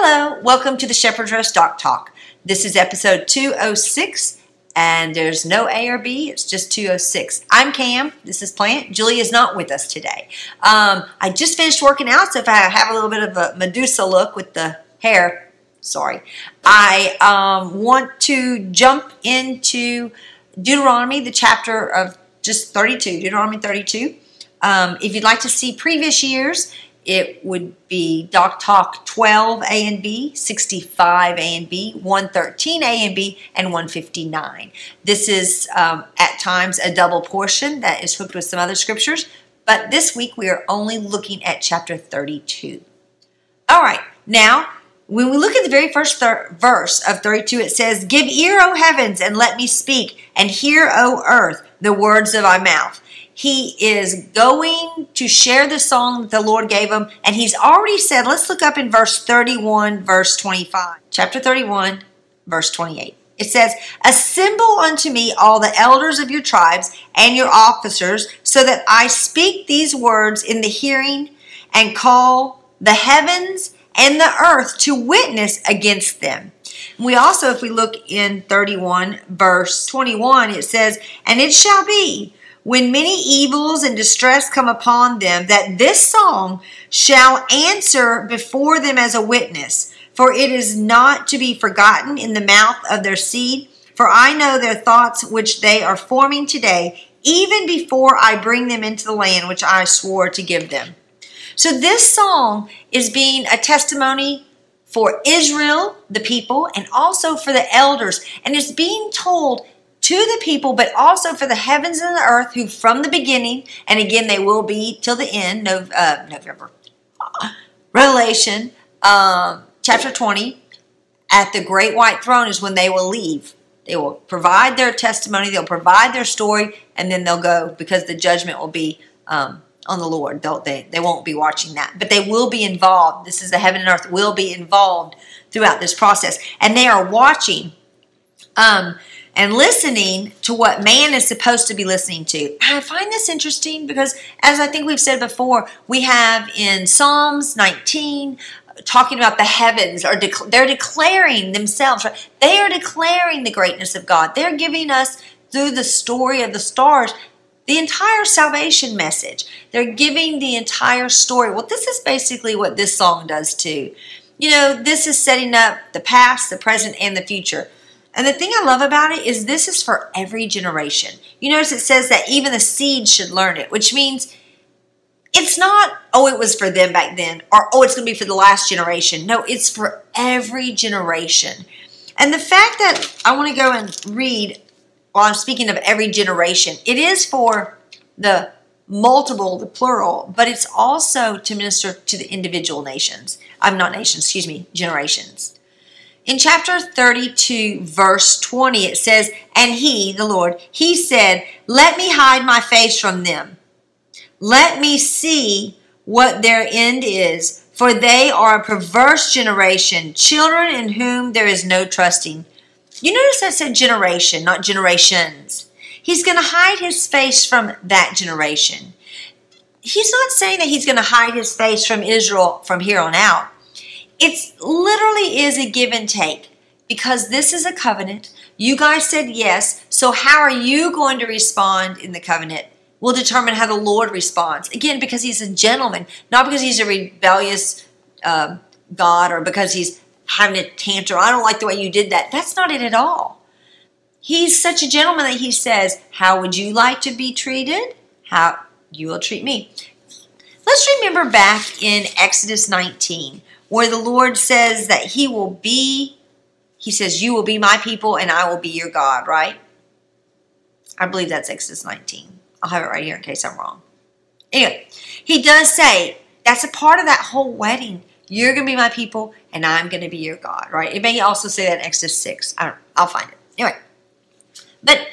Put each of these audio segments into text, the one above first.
Hello, welcome to the Shepherd's Rest Doc Talk. This is episode 206, and there's no A or B, it's just 206. I'm Cam, this is Plant. Julie is not with us today. I just finished working out, so if I have a little bit of a Medusa look with the hair, sorry. I want to jump into Deuteronomy, the chapter of just 32, Deuteronomy 32. If you'd like to see previous years, it would be Doc Talk 12 A and B, 65 A and B, 113 A and B, and 159. This is at times a double portion that is hooked with some other scriptures, but this week we are only looking at chapter 32. All right, now when we look at the very first verse of 32, it says, "Give ear, O heavens, and let me speak, and hear, O earth, the words of my mouth." He is going to share the song that the Lord gave him, and he's already said, let's look up in verse 31, verse 25. Chapter 31, verse 28. It says, "Assemble unto me all the elders of your tribes and your officers, so that I speak these words in the hearing, and call the heavens and the earth to witness against them." We also, if we look in 31, verse 21, it says, "And it shall be, when many evils and distress come upon them, that this song shall answer before them as a witness. For it is not to be forgotten in the mouth of their seed. For I know their thoughts which they are forming today, even before I bring them into the land which I swore to give them." So this song is being a testimony for Israel, the people, and also for the elders. And it's being told to the people, but also for the heavens and the earth, who from the beginning, and again they will be till the end, November, Revelation, chapter 20, at the great white throne is when they will leave. They will provide their testimony, they'll provide their story, and then they'll go, because the judgment will be on the Lord. They won't be watching that, but they will be involved. This is the heaven and earth will be involved throughout this process, and they are watching and listening to what man is supposed to be listening to. And I find this interesting because, as I think we've said before, we have in Psalms 19 talking about the heavens, or they're declaring themselves. Right? They are declaring the greatness of God. They're giving us, through the story of the stars, the entire salvation message. They're giving the entire story. Well, this is basically what this song does too. You know, this is setting up the past, the present, and the future. And the thing I love about it is this is for every generation. You notice it says that even the seed should learn it, which means it's not, oh, it was for them back then, or oh, it's going to be for the last generation. No, it's for every generation. And the fact that I want to go and read, while I'm speaking of every generation, it is for the multiple, the plural, but it's also to minister to the individual nations. Generations. In chapter 32, verse 20, it says, "And he," the Lord, "he said, let me hide my face from them. Let me see what their end is, for they are a perverse generation, children in whom there is no trusting." You notice that said generation, not generations. He's going to hide his face from that generation. He's not saying that he's going to hide his face from Israel from here on out. It literally is a give and take, because this is a covenant. You guys said yes, so how are you going to respond in the covenant will determine how the Lord responds. Again, because he's a gentleman, not because he's a rebellious God, or because he's having a tantrum. I don't like the way you did that. That's not it at all. He's such a gentleman that he says, how would you like to be treated? How you will treat me. Let's remember back in Exodus 19, where the Lord says that he says, "You will be my people and I will be your God," right? I believe that's Exodus 19. I'll have it right here in case I'm wrong. Anyway, he does say, that's a part of that whole wedding. You're going to be my people and I'm going to be your God, right? It may also say that in Exodus 6. I don't know. I'll find it. Anyway. But,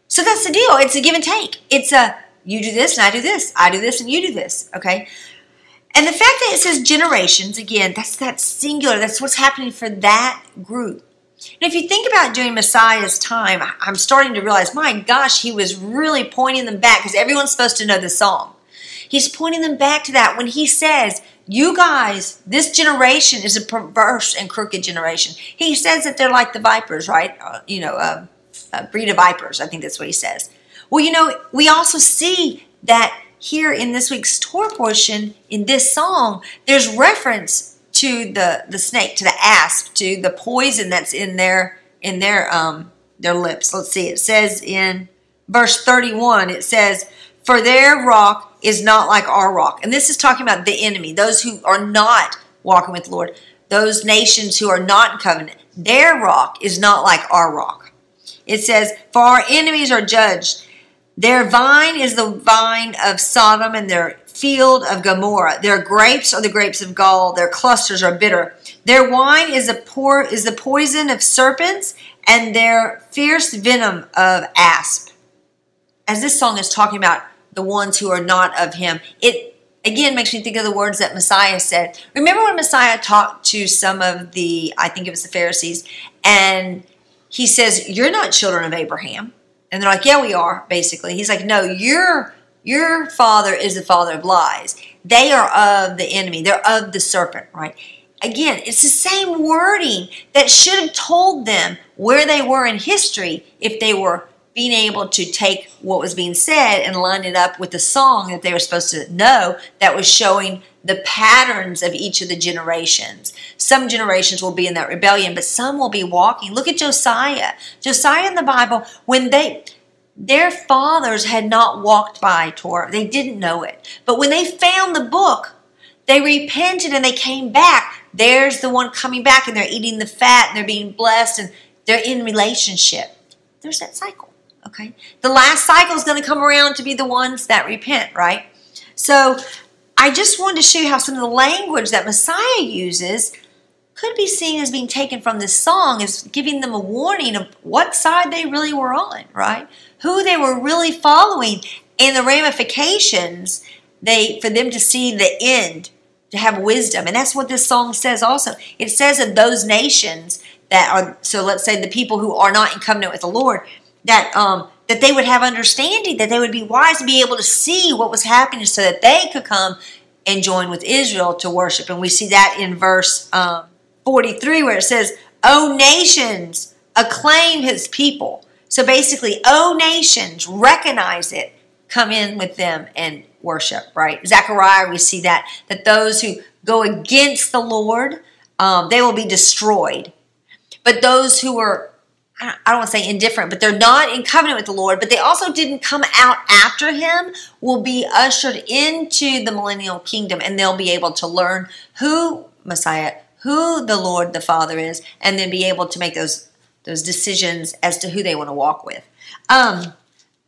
so that's the deal. It's a give and take. It's a, you do this and I do this. I do this and you do this, okay? And the fact that it says generations, again, that's singular. That's what's happening for that group. And if you think about during Messiah's time, I'm starting to realize, my gosh, he was really pointing them back, because everyone's supposed to know the song. He's pointing them back to that when he says, you guys, this generation is a perverse and crooked generation. He says that they're like the vipers, right? A breed of vipers. I think that's what he says. Well, we also see that here in this week's Torah portion, in this song, there's reference to the snake, to the asp, to the poison that's in their lips. Let's see. It says in verse 31, it says, "For their rock is not like our rock." And this is talking about the enemy, those who are not walking with the Lord, those nations who are not in covenant. Their rock is not like our rock. It says, "For our enemies are judged. Their vine is the vine of Sodom and their field of Gomorrah. Their grapes are the grapes of gall. Their clusters are bitter. Their wine is the poison of serpents and their fierce venom of asp." As this song is talking about the ones who are not of him, it again makes me think of the words that Messiah said. Remember when Messiah talked to some of I think it was the Pharisees, and he says, "You're not children of Abraham." And they're like, "Yeah, we are," basically. He's like, "No, your father is the father of lies. They are of the enemy. They're of the serpent," right? Again, it's the same wording that should have told them where they were in history if they were being able to take what was being said and line it up with the song that they were supposed to know that was showing the patterns of each of the generations. Some generations will be in that rebellion, but some will be walking. Look at Josiah. Josiah in the Bible, when their fathers had not walked by Torah. They didn't know it. But when they found the book, they repented and they came back. There's the one coming back, and they're eating the fat and they're being blessed and they're in relationship. There's that cycle. Okay, the last cycle is going to come around to be the ones that repent, right? So I just wanted to show you how some of the language that Messiah uses could be seen as being taken from this song, as giving them a warning of what side they really were on, right? Who they were really following, and the ramifications for them to see the end, to have wisdom. And that's what this song says also. It says of those nations that are, so let's say the people who are not in covenant with the Lord, that they would have understanding, that they would be wise to be able to see what was happening so that they could come and join with Israel to worship. And we see that in verse 43 where it says, "O nations, acclaim his people." So basically, "O nations, recognize it, come in with them and worship," right? Zechariah, we see that those who go against the Lord, they will be destroyed. But those who are, I don't want to say indifferent, but they're not in covenant with the Lord, but they also didn't come out after him, will be ushered into the millennial kingdom, and they'll be able to learn who the Lord the Father is, and then be able to make those decisions as to who they want to walk with.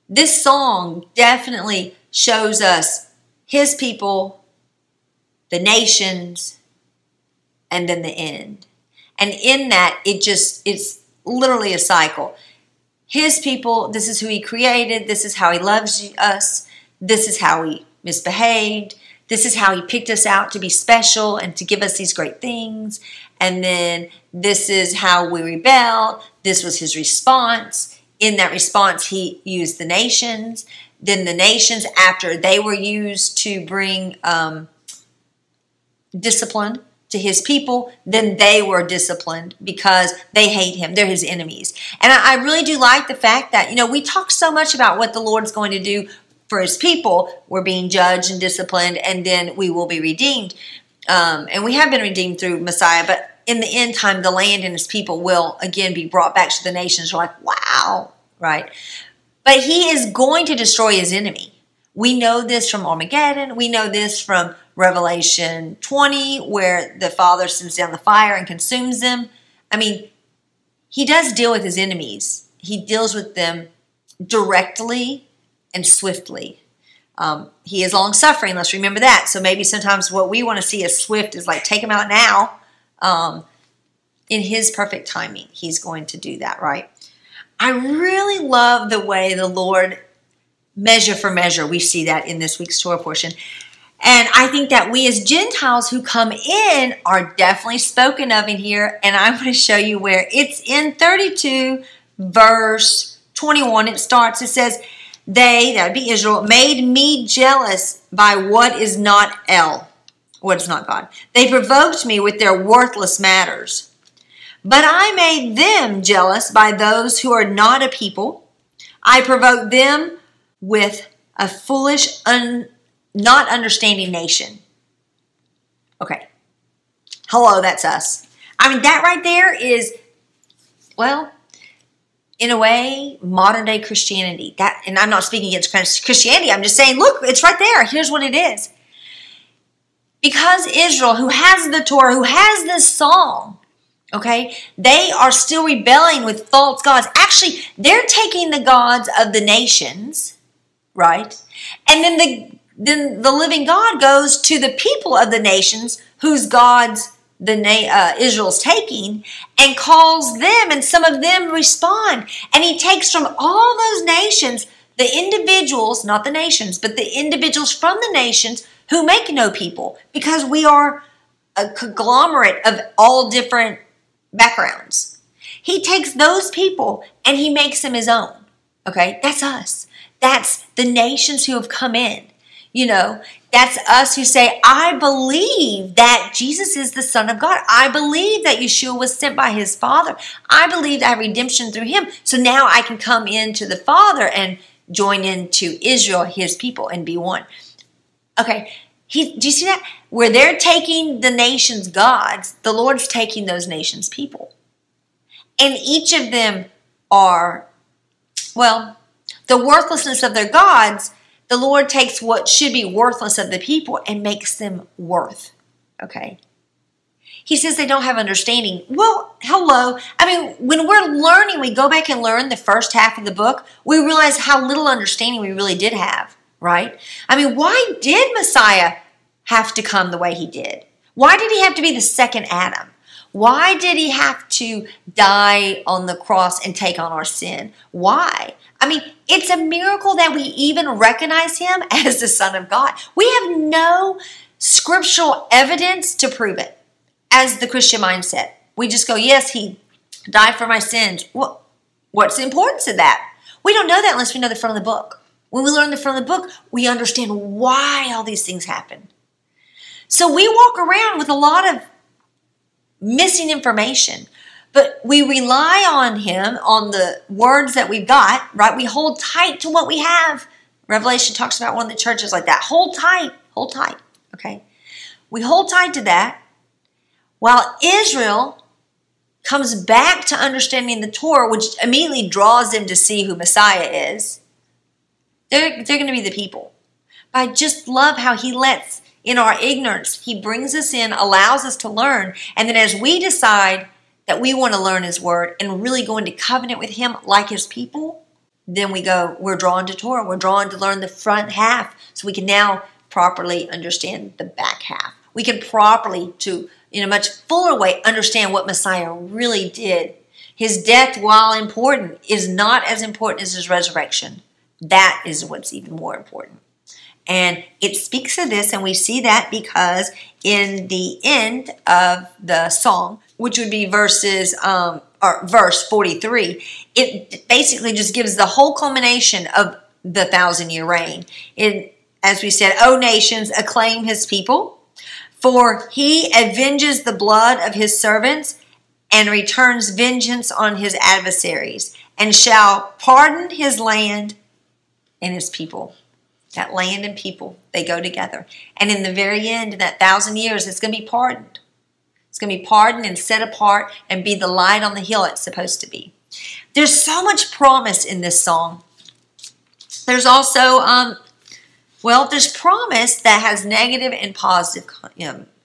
This song definitely shows us his people, the nations, and then the end. And in that, it's literally a cycle. His people, this is who he created. This is how he loves us. This is how he misbehaved. This is how he picked us out to be special and to give us these great things. And then this is how we rebelled. This was his response. In that response, he used the nations. Then the nations, after they were used to bring discipline to his people, then they were disciplined because they hate him. They're his enemies. And I really do like the fact that, we talk so much about what the Lord's going to do for his people. We're being judged and disciplined, and then we will be redeemed. And we have been redeemed through Messiah, but in the end time, the land and his people will again be brought back to the nations. We're like, wow, right? But he is going to destroy his enemy. We know this from Armageddon. We know this from Revelation 20, where the Father sends down the fire and consumes them. I mean, he does deal with his enemies. He deals with them directly and swiftly. He is long-suffering. Let's remember that. So maybe sometimes what we want to see as swift is like, take him out now. In his perfect timing, he's going to do that, right? I really love the way the Lord measure for measure. We see that in this week's Torah portion. And I think that we as Gentiles who come in are definitely spoken of in here. And I'm going to show you where. It's in 32 verse 21. It starts, it says, "They," that would be Israel, "made me jealous by what is not El." What is not God? They provoked me with their worthless matters. But I made them jealous by those who are not a people. I provoked them with a foolish, not understanding nation. Okay. Hello, that's us. I mean, that right there is, well, in a way, modern day Christianity. And I'm not speaking against Christianity. I'm just saying, look, it's right there. Here's what it is. Because Israel, who has the Torah, who has this song, okay, they are still rebelling with false gods. Actually, they're taking the gods of the nations, right? And then the living God goes to the people of the nations whose gods Israel's taking, and calls them, and some of them respond. And he takes from all those nations the individuals, not the nations, but the individuals from the nations who make no people, because we are a conglomerate of all different backgrounds. He takes those people and he makes them his own. Okay, that's us. That's the nations who have come in. You know, that's us who say, I believe that Jesus is the Son of God. I believe that Yeshua was sent by his Father. I believe I have redemption through him. So now I can come into the Father and join into Israel, his people, and be one. Okay, do you see that? Where they're taking the nations' gods, the Lord's taking those nations' people. And each of them are, well, the worthlessness of their gods, the Lord takes what should be worthless of the people and makes them worth. Okay? He says they don't have understanding. Well, hello. I mean, when we're learning, we go back and learn the first half of the book, we realize how little understanding we really did have, right? I mean, why did Messiah have to come the way he did? Why did he have to be the second Adam? Why did he have to die on the cross and take on our sin? Why? I mean, it's a miracle that we even recognize him as the Son of God. We have no scriptural evidence to prove it as the Christian mindset. We just go, yes, he died for my sins. Well, what's the importance of that? We don't know that unless we know the front of the book. When we learn the front of the book, we understand why all these things happen. So we walk around with a lot of missing information. But we rely on him, on the words that we've got, right? We hold tight to what we have. Revelation talks about one of the churches like that. Hold tight, okay? We hold tight to that while Israel comes back to understanding the Torah, which immediately draws them to see who Messiah is. They're going to be the people. I just love how he lets, in our ignorance, he brings us in, allows us to learn, and then as we decide that we want to learn his word and really go into covenant with him like his people, then we're drawn to Torah. We're drawn to learn the front half so we can now properly understand the back half. We can properly, in a much fuller way, understand what Messiah really did. His death, while important, is not as important as his resurrection. That is what's even more important. And it speaks of this, and we see that because in the end of the song, which would be verse 43, it basically just gives the whole culmination of the 1,000-year reign. As we said, O nations, acclaim his people, for he avenges the blood of his servants and returns vengeance on his adversaries, and shall pardon his land and his people. That land and people, they go together. And in the very end, in that 1,000 years, it's going to be pardoned. It's going to be pardoned and set apart and be the light on the hill it's supposed to be. There's so much promise in this song. There's also, there's promise that has negative and positive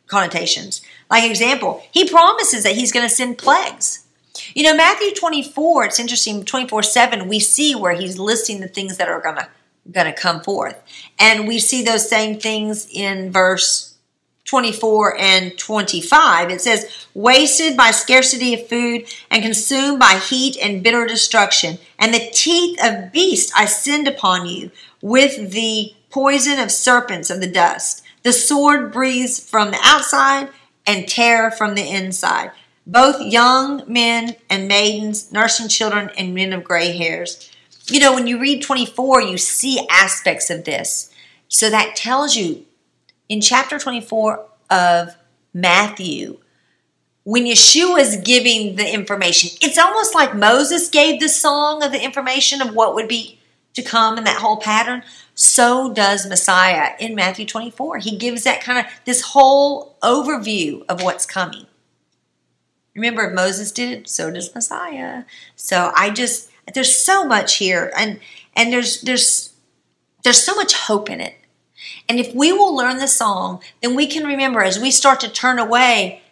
connotations. Like example, he promises that he's going to send plagues. You know, Matthew 24, it's interesting, 24:7, we see where he's listing the things that are going to come forth. And we see those same things in verse 24 and 25. It says, wasted by scarcity of food and consumed by heat and bitter destruction. And the teeth of beasts I send upon you with the poison of serpents of the dust. The sword breathes from the outside and terror from the inside. Both young men and maidens, nursing children and men of gray hairs. You know, when you read 24, you see aspects of this. So that tells you, in chapter 24, of Matthew, when Yeshua is giving the information, it's almost like Moses gave the song of the information of what would be to come in that whole pattern. So does Messiah in Matthew 24. He gives that kind of this whole overview of what's coming. Remember, if Moses did it, so does Messiah. So there's so much here, and there's so much hope in it. And if we will learn the song, then we can remember as we start to turn away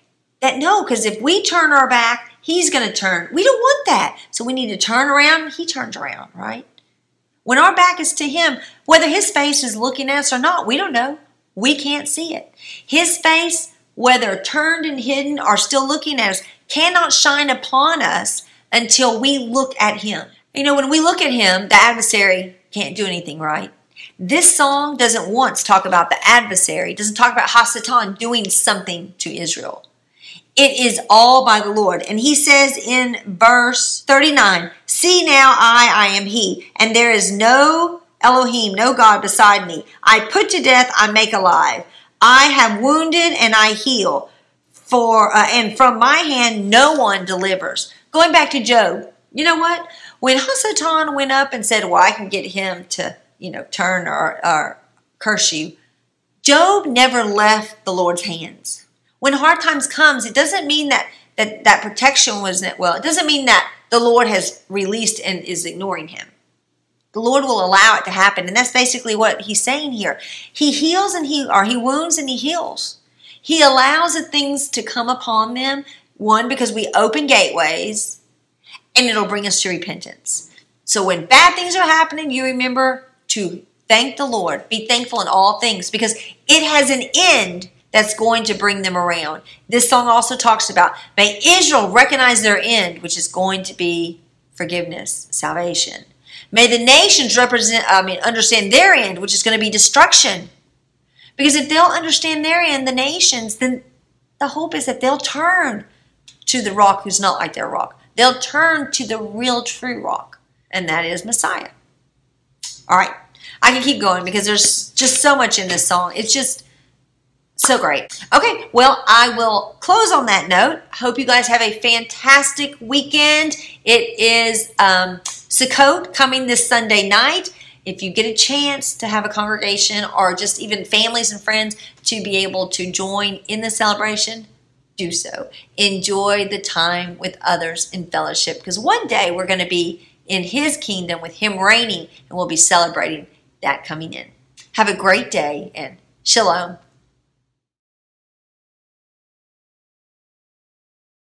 that no, because if we turn our back, he's going to turn. We don't want that. So we need to turn around. He turns around, right? When our back is to him, whether his face is looking at us or not, we don't know. We can't see it. His face, whether turned and hidden or still looking at us, cannot shine upon us until we look at him. You know, when we look at him, the adversary can't do anything, right? This song doesn't once talk about the adversary. It doesn't talk about Hasatan doing something to Israel. It is all by the Lord. And he says in verse 39, "See now, I am he, and there is no Elohim, no God beside me. I put to death, I make alive. I have wounded and I heal. And from my hand no one delivers." Going back to Job, you know what? When Hasatan went up and said, well, I can get him to, turn or curse you, Job never left the Lord's hands. When hard times comes, it doesn't mean that protection wasn't, well, it doesn't mean that the Lord has released and is ignoring him. The Lord will allow it to happen. And that's basically what he's saying here. He heals and he wounds and he heals. He allows the things to come upon them. One, because we open gateways and it'll bring us to repentance. So when bad things are happening, you remember to thank the Lord. Be thankful in all things because it has an end that's going to bring them around. This song also talks about, may Israel recognize their end, which is going to be forgiveness, salvation. May the nations understand their end, which is going to be destruction. Because if they'll understand their end, the nations, then the hope is that they'll turn to the rock who's not like their rock. They'll turn to the real true rock, and that is Messiah. All right, I can keep going because there's just so much in this song. It's just so great. Okay, well, I will close on that note. Hope you guys have a fantastic weekend. It is Sukkot coming this Sunday night. If you get a chance to have a congregation or just even families and friends to be able to join in the celebration, do so. Enjoy the time with others in fellowship because one day we're going to be in his kingdom with him reigning and we'll be celebrating that coming in. Have a great day and shalom.